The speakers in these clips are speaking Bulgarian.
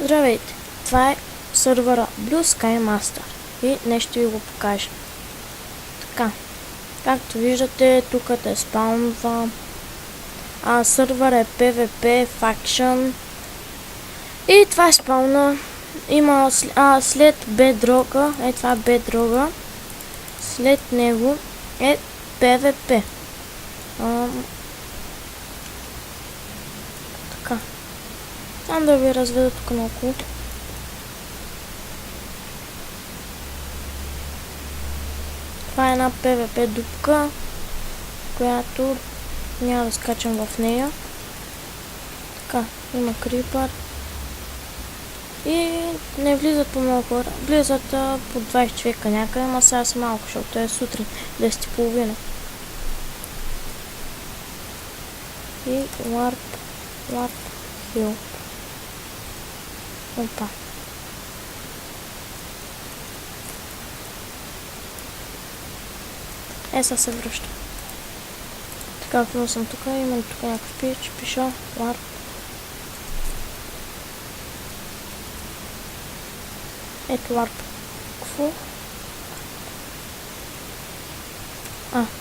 Здравейте! Това е сървъра Blue Sky Master и днес ще ви го покажа. Така, както виждате, тук те спаунва. Сървър е PvP Faction и това е спауна. Има след Bedrock, това е Bedrock, след него е PvP. Така. Само да ви разведа тук наоколо. Това е една PvP дупка, която няма да скачам в нея. Така, има крипър. И не влизат по много хора. Влизат по 20 човека някъде, ама сега са малко, защото е сутрин, 10:30. И Warp Hill. Опа. Сега се връща. Така, ако съм тук, имам тук някакъв пич, пиша Warp. Ето Warp. Какво?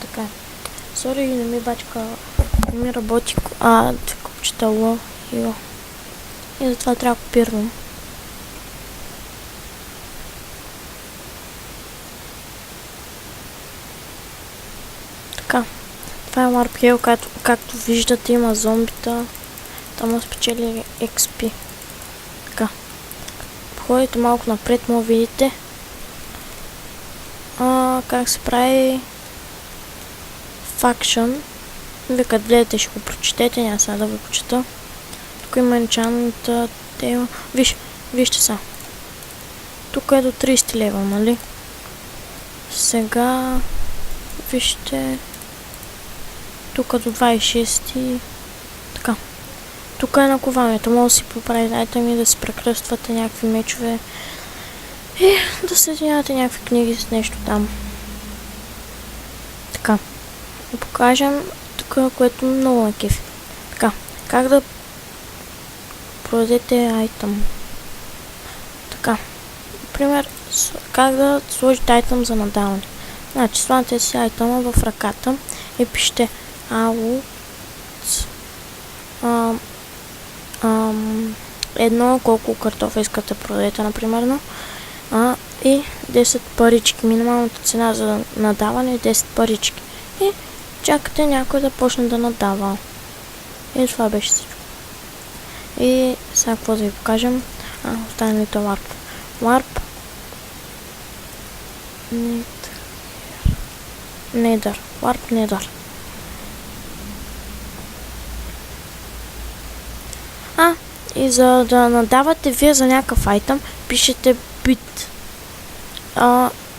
Така. Сори, не ми бачка. Не ми работи копчета ло. И затова трябва да копирам. Така. Това е Warp Hill, както виждате, има зомбита. Там спечели XP. Така. Ходите малко напред, му видите как се прави Faction. Вие като гледате ще го прочетете, няма сега да ви почета. Тук има енчантната тема. Вижте са. Тук е до 30 лева, нали? Сега вижте тук до 26. Така. Тук е наковането. Може да си поправите айтеми, да си прекръствате някакви мечове и да съединявате някакви книги с нещо там. Така. Да покажем тук, което много ме кефи. Така. Как да продадете айтем. Така. Например, как да сложите айтем за надаване. Значи, слагате си айтема в ръката и пишете едно, колко картофа искате да продадете, например, и 10 парички. Минималната цена за надаване е 10 парички. И чакате някой да почне да надава. И това беше всичко. И сега какво да ви покажем? Останалите Warp. Nether. И за да надавате вие за някакъв айтъм, пишете bit.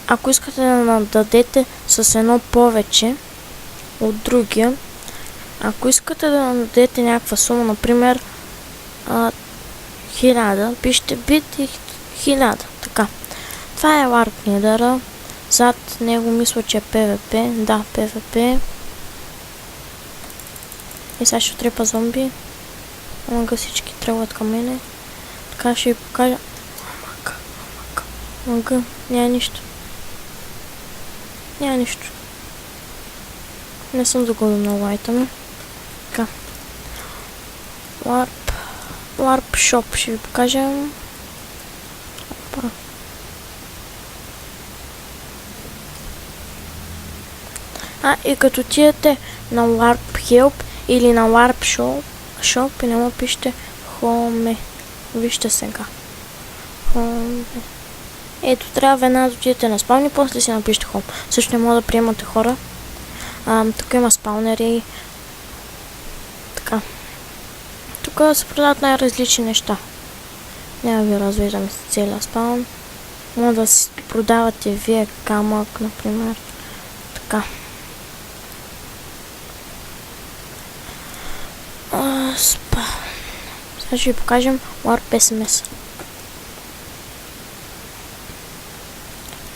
Ако искате да нададете с едно повече от другия, ако искате да нададете някаква сума, например 1000, пишете bit и 1000. Така. Това е Warp Nether. Зад него мисля, че е PvP. Да, PvP. И сега ще трепа зомби. Ага, всички тръгват към мене. Така ще ви покажа. Ага, няма нищо. Не съм загубил много айтами. Така. Warp Shop ще ви покажем. Опа. И като отидете на Warp Help или на Warp Shop и не му пишете Home. Вижте сега. Home. Ето, трябва веднага да отидете на спавни, после си напишете Home. Също не мога да приемате хора. Тук има спаунери. Така. Тук се продават най-различни неща. Няма ви развиждаме с целия спаун. Може да си продавате вие камък, например. Така. Сега ще ви покажем Warp SMS.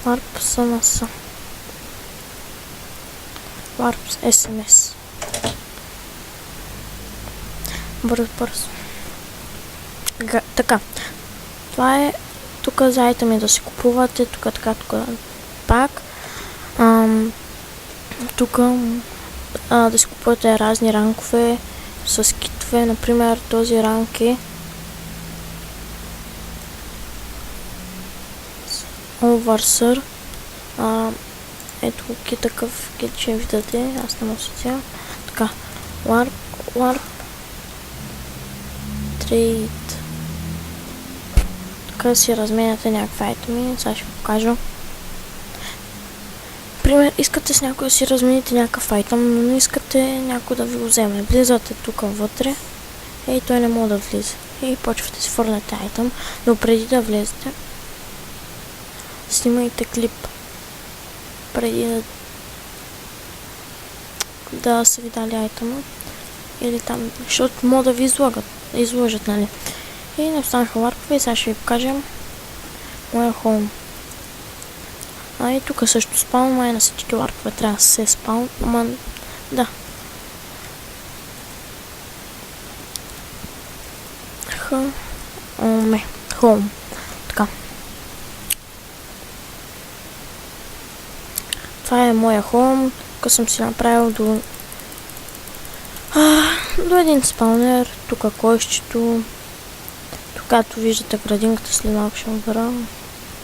Warp SMS. Warp SMS. Бързо. Така. Това е тук за айтеми да си купувате, тук така, тук пак. Тук да си купувате разни ранкове с китове, например този ранг е Oversur. Ето ки такъв кит ще видите, аз не мога да сега. Така, Warp Trade. Така си разменяте някакви айтеми, сега ще ви покажа. Пример, искате с някой да си размените някакъв айтем, но не искате някой да ви го вземе. Влизате тук вътре и той не може да влиза. И почвате си фърляте айтем, но преди да влезете, снимайте клип. Преди да са ви дали айтема. Или там, защото могат да ви излъжат, нали. И не останаха варпове и сега ще ви покажем моя хоум. И тук също спаун, май на всички варпове трябва да се спаун, ама да. Хоум. Така. Това е моя хоум. Тук съм си направил до един спаунер. Тук койщето. Тук, както виждате, градинката след малко ще обера.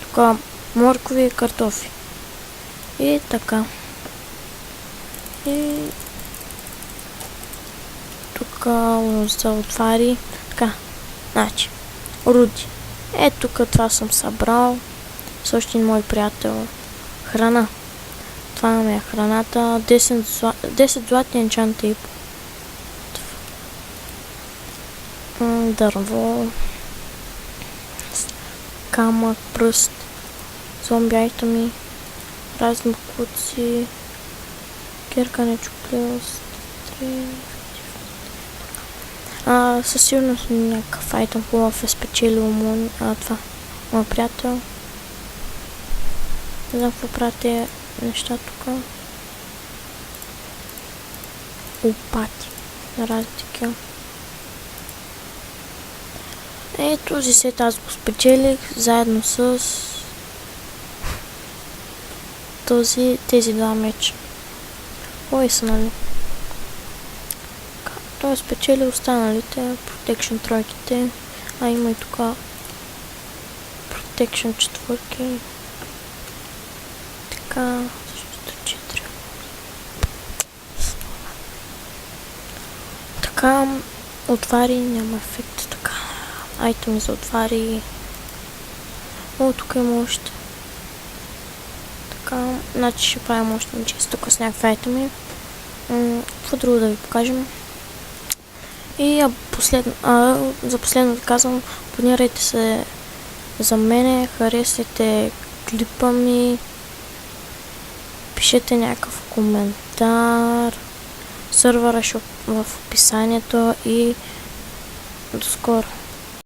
Тук моркови и картофи. И така. И тук за отвари. Така. Значи. Руди. Тук това съм събрал. С още един мой приятел. Храна. Това ми е храната. 10 златни енчант тейп. Дърво. Камък, пръст. Зомби айтеми. Разни куци. Кирка нечупливост. Със сигурност някакъв айтем хубав е спечелил това. Моя приятел. Не знам какво правят тези неща тук. Опати. Разни такива. Този сет аз го спечелих заедно с тези два меча. Кой са, нали? Той спечели останалите Protection тройките, има и тук Protection четвърки. Така, също 4. Така, отвари, няма ефект, така. Айтеми за отвари. Тук има още. Така, значи ще правим още чисто тук с някакви айтеми. Какво друго да ви покажем? И за последно казвам, абонирайте се за мене, харесайте клипа ми, пишете някакъв коментар, сървъра ще в описанието и до скоро.